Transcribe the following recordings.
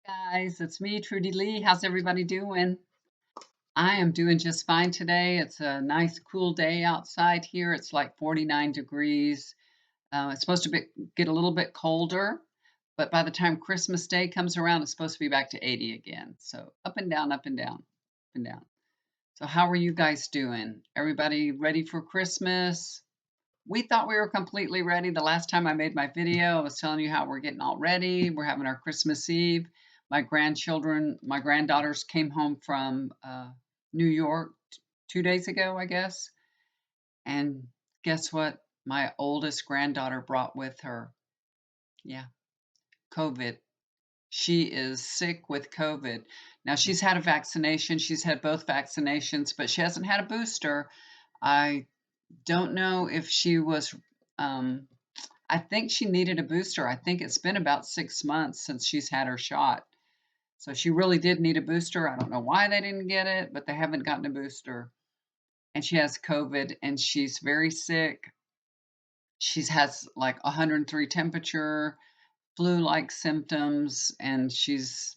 Guys, it's me, Trudy Lee. How's everybody doing? I am doing just fine today. It's a nice, cool day outside here. It's like 49 degrees. It's supposed to get a little bit colder, but by the time Christmas Day comes around, it's supposed to be back to 80 again. So up and down, up and down, up and down. So how are you guys doing? Everybody ready for Christmas? We thought we were completely ready. The last time I made my video, I was telling you how we're getting all ready. We're having our Christmas Eve. My granddaughters came home from New York 2 days ago, I guess. And guess what? My oldest granddaughter brought with her. Yeah, COVID. She is sick with COVID. Now, she's had a vaccination. She's had both vaccinations, but she hasn't had a booster. I don't know if she was um, I think she needed a booster. I think it's been about 6 months since she's had her shot. So she really did need a booster. I don't know why they didn't get it, but they haven't gotten a booster. And she has COVID and she's very sick. She has like 103 temperature, flu-like symptoms, and she's,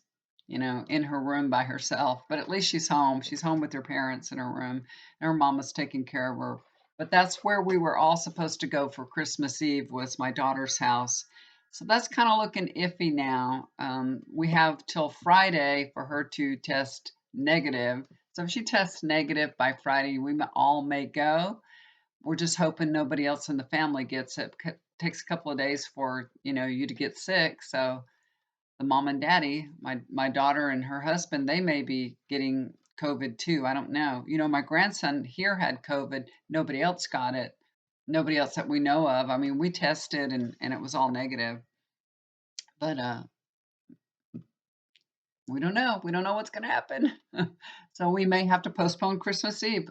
in her room by herself. But at least she's home. She's home with her parents in her room, and her mama's taking care of her. But that's where we were all supposed to go for Christmas Eve was my daughter's house. So that's kind of looking iffy now. We have till Friday for her to test negative. So if she tests negative by Friday, all may go. We're just hoping nobody else in the family gets it. Takes a couple of days for you to get sick. So the mom and daddy, my daughter and her husband, they may be getting COVID too. I don't know. My grandson here had COVID. Nobody else got it. Nobody else that we know of. I mean, we tested and it was all negative. But we don't know. We don't know what's going to happen. So we may have to postpone Christmas Eve.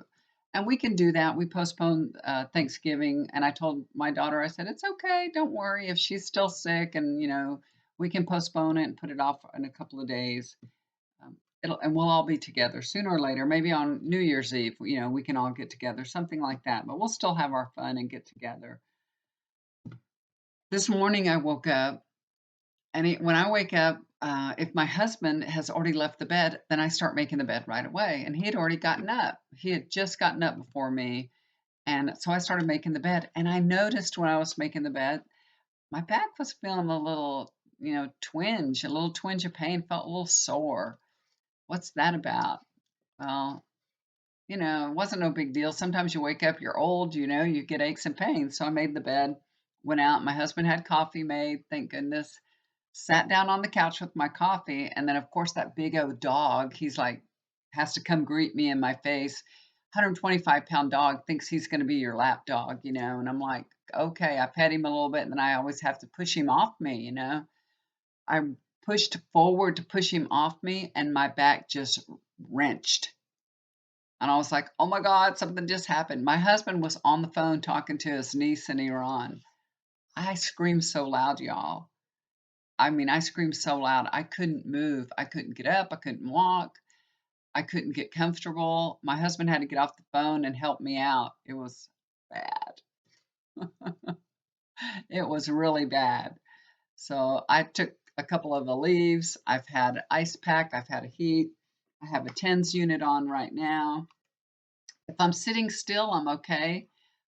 And we can do that. We postponed Thanksgiving. And I told my daughter, I said, it's okay. Don't worry if she's still sick and, we can postpone it and put it off in a couple of days. And we'll all be together sooner or later, maybe on New Year's Eve, we can all get together, something like that. But we'll still have our fun and get together. This morning I woke up and when I wake up, if my husband has already left the bed, then I start making the bed right away. And he had already gotten up. He had just gotten up before me. And so I started making the bed. And I noticed when I was making the bed, my back was feeling a little, a little twinge of pain, felt a little sore. What's that about? Well, it wasn't no big deal. Sometimes you wake up, you're old, you get aches and pains. So I made the bed, went out. My husband had coffee made, thank goodness. Sat down on the couch with my coffee, and then of course that big old dog, he's like has to come greet me in my face. 125-pound dog thinks he's going to be your lap dog, and I'm like, okay, I pet him a little bit, and then I always have to push him off me. I pushed forward to push him off me, and my back just wrenched. And I was like, oh my God, something just happened. My husband was on the phone talking to his niece in Iran. I screamed so loud, y'all. I mean, I screamed so loud, I couldn't move. I couldn't get up. I couldn't walk. I couldn't get comfortable. My husband had to get off the phone and help me out. It was bad. It was really bad. So I took a couple of the leaves. I've had ice pack. I've had a heat. I have a TENS unit on right now. If I'm sitting still, I'm okay,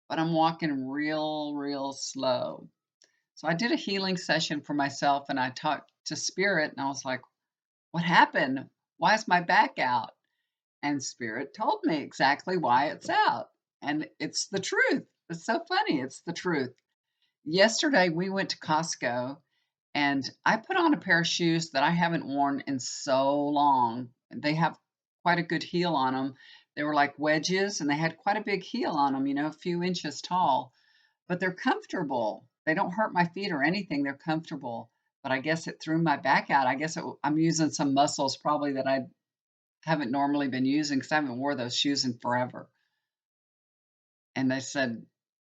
but I'm walking real, real slow. So I did a healing session for myself and I talked to Spirit and I was like, what happened? Why is my back out? And Spirit told me exactly why it's out. And it's the truth. It's so funny. It's the truth. Yesterday, we went to Costco and I put on a pair of shoes that I haven't worn in so long. They have quite a good heel on them. They were like wedges and they had quite a big heel on them, a few inches tall, but they're comfortable. They don't hurt my feet or anything. They're comfortable. But I guess it threw my back out. I guess I'm using some muscles probably that I haven't normally been using because I haven't wore those shoes in forever. And they said,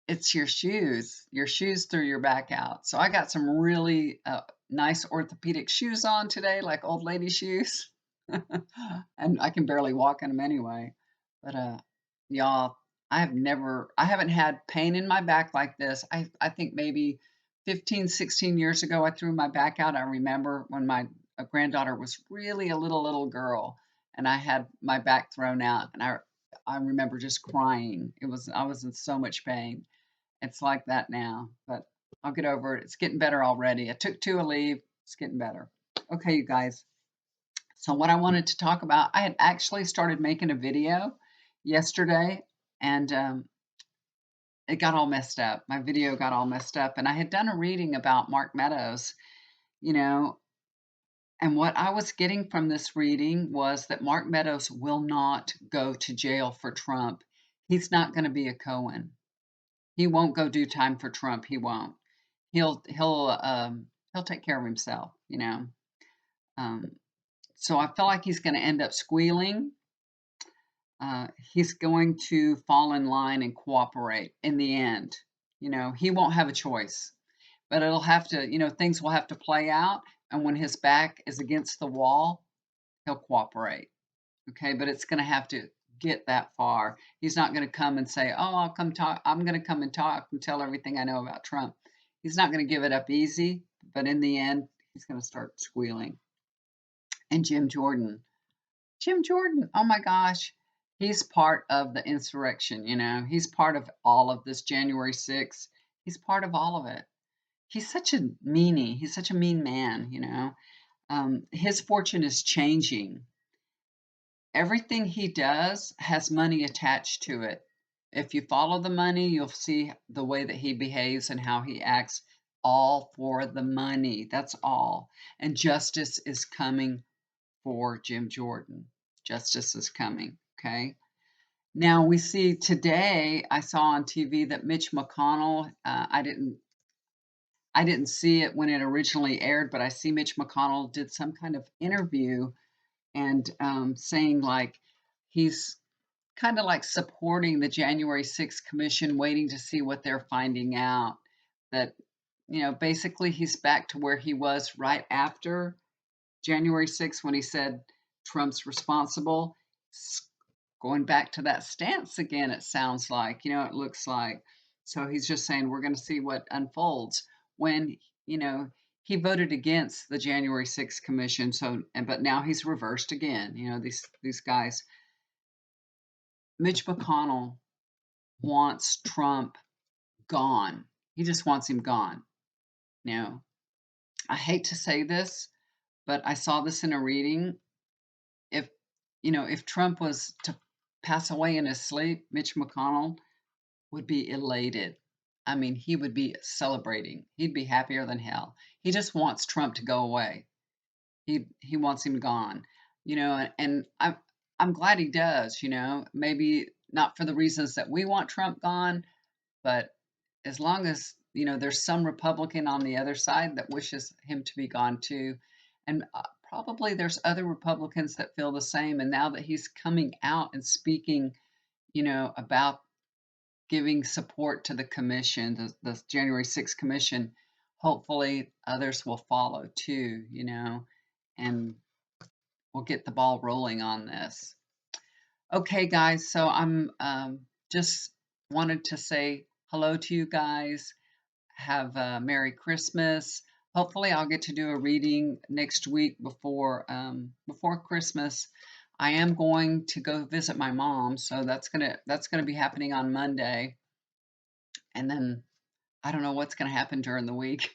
it's your shoes. Your shoes threw your back out. So I got some really nice orthopedic shoes on today, like old lady shoes. And I can barely walk in them anyway. But y'all, I haven't had pain in my back like this. I think maybe 15, 16 years ago, I threw my back out. I remember when my granddaughter was really a little girl, and I had my back thrown out, and I remember just crying. I was in so much pain. It's like that now, but I'll get over it. It's getting better already. I took 2 a leave. It's getting better. Okay, you guys. So what I wanted to talk about, I had actually started making a video yesterday, and it got all messed up. My video got all messed up, and I had done a reading about Mark Meadows, you know, and what I was getting from this reading was that Mark Meadows will not go to jail for Trump. He's not going to be a Cohen. He won't go do time for Trump. He won't. He'll take care of himself, you know. Um, so I feel like he's going to end up squealing. He's going to fall in line and cooperate in the end. You know, he won't have a choice, but it'll have to, you know, things will have to play out. And when his back is against the wall, he'll cooperate. Okay. But it's going to have to get that far. He's not going to come and say, oh, I'll come talk. I'm going to come and talk and tell everything I know about Trump. He's not going to give it up easy, but in the end, he's going to start squealing. And Jim Jordan, oh my gosh, he's part of the insurrection, you know. He's part of all of this January 6th. He's part of all of it. He's such a meanie. He's such a mean man, you know. His fortune is changing. Everything he does has money attached to it. If you follow the money, you'll see the way that he behaves and how he acts, all for the money. That's all. And justice is coming for Jim Jordan. Justice is coming. Okay. Now we see today. I saw on TV that Mitch McConnell. I didn't see it when it originally aired, but I see Mitch McConnell did some kind of interview and saying like he's kind of like supporting the January 6th Commission, waiting to see what they're finding out. That, you know, basically he's back to where he was right after January 6th when he said Trump's responsible. Going back to that stance again, it sounds like, you know, it looks like. So he's just saying we're going to see what unfolds when, you know, he voted against the January 6th commission. So, but now he's reversed again. You know, these guys. Mitch McConnell wants Trump gone. He just wants him gone. Now, I hate to say this, but I saw this in a reading. If, you know, if Trump was to pass away in his sleep, Mitch McConnell would be elated. I mean, he would be celebrating. He'd be happier than hell. He just wants Trump to go away. He wants him gone. You know, and I'm glad he does, you know. Maybe not for the reasons that we want Trump gone, but as long as, you know, there's some Republican on the other side that wishes him to be gone too. And probably there's other Republicans that feel the same. And now that he's coming out and speaking, you know, about giving support to the commission, the January 6th commission, hopefully others will follow too, you know, and we'll get the ball rolling on this. Okay, guys, so I'm just wanted to say hello to you guys. Have a Merry Christmas. Hopefully, I'll get to do a reading next week before Christmas. I am going to go visit my mom, so that's gonna be happening on Monday, and then I don't know what's gonna happen during the week.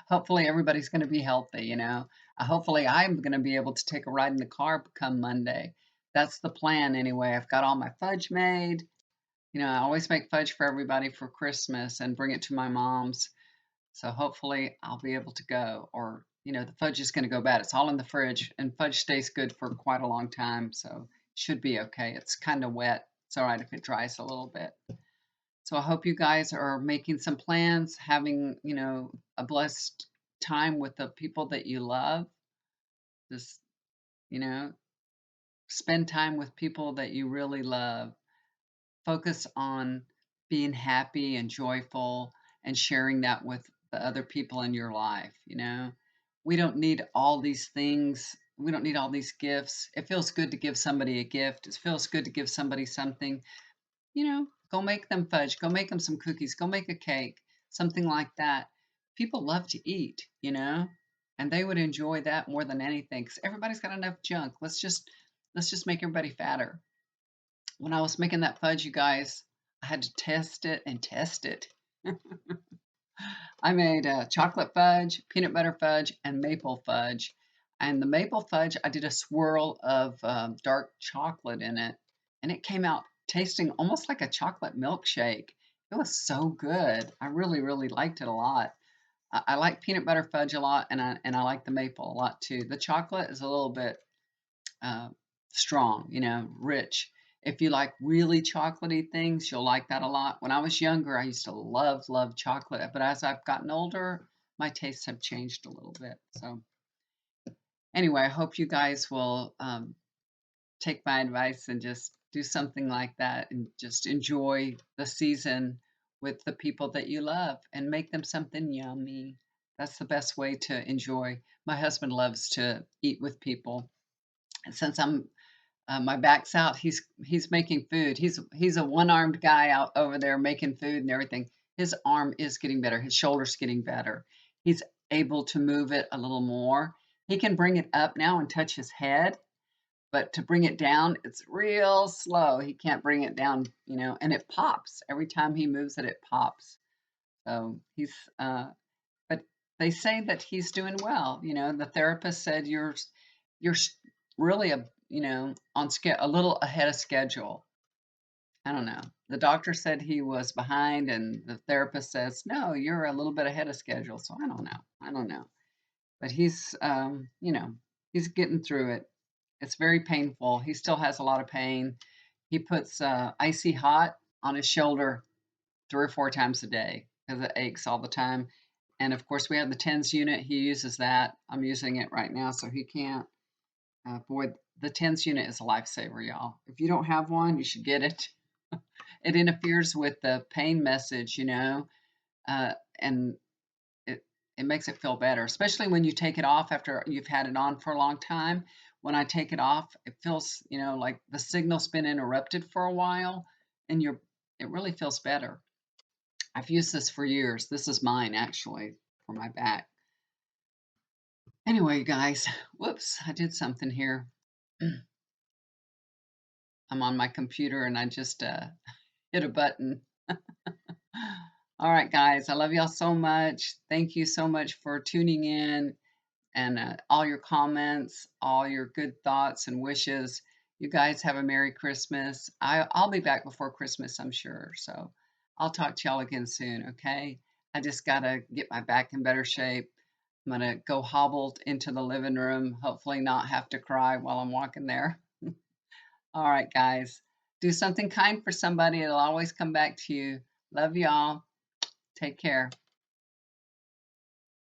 Hopefully, everybody's gonna be healthy. You know, hopefully, I'm gonna be able to take a ride in the car come Monday. That's the plan anyway. I've got all my fudge made. You know, I always make fudge for everybody for Christmas and bring it to my mom's. So hopefully I'll be able to go. Or, you know, the fudge is going to go bad. It's all in the fridge, and fudge stays good for quite a long time. So should be okay. It's kind of wet. It's all right if it dries a little bit. So I hope you guys are making some plans, having, you know, a blessed time with the people that you love. Just, you know, spend time with people that you really love. Focus on being happy and joyful and sharing that with the other people in your life. You know, we don't need all these things. We don't need all these gifts. It feels good to give somebody a gift. It feels good to give somebody something. You know, go make them fudge, go make them some cookies, go make a cake, something like that. People love to eat, you know. and they would enjoy that more than anything because everybody's got enough junk. Let's just make everybody fatter. When I was making that fudge, you guys, I had to test it and test it. I made chocolate fudge, peanut butter fudge, and maple fudge. And the maple fudge, I did a swirl of dark chocolate in it, and it came out tasting almost like a chocolate milkshake. It was so good. I really, really liked it a lot. I like peanut butter fudge a lot, and I like the maple a lot too. The chocolate is a little bit uh, strong, rich. If you like really chocolatey things, you'll like that a lot. When I was younger, I used to love chocolate, but as I've gotten older, my tastes have changed a little bit. So, anyway, I hope you guys will take my advice and just do something like that and just enjoy the season with the people that you love and make them something yummy. That's the best way to enjoy. My husband loves to eat with people. And since my back's out. He's making food. He's a one-armed guy out over there making food and everything. His arm is getting better. His shoulder's getting better. He's able to move it a little more. He can bring it up now and touch his head, but to bring it down, it's real slow. He can't bring it down, and it pops. Every time he moves it, it pops. So but they say that he's doing well. The therapist said you're really a little ahead of schedule. I don't know. The doctor said he was behind, and the therapist says no, you're a little bit ahead of schedule. So I don't know. I don't know. But he's getting through it. It's very painful. He still has a lot of pain. He puts icy hot on his shoulder 3 or 4 times a day because it aches all the time. And of course, we have the TENS unit. He uses that. I'm using it right now, so he can't. Boy, the TENS unit is a lifesaver, y'all. If you don't have one, you should get it. It interferes with the pain message, and it it makes it feel better, especially when you take it off after you've had it on for a long time. When I take it off, it feels, like the signal's been interrupted for a while, and it really feels better. I've used this for years. This is mine actually for my back. Anyway, guys, whoops, I did something here. I'm on my computer and I just hit a button. All right, guys, I love y'all so much. Thank you so much for tuning in and all your comments, all your good thoughts and wishes. You guys have a Merry Christmas. I'll be back before Christmas, I'm sure. So I'll talk to y'all again soon, okay? I just got to get my back in better shape. I'm going to go hobbled into the living room, hopefully not have to cry while I'm walking there. All right, guys. Do something kind for somebody. It'll always come back to you. Love y'all. Take care.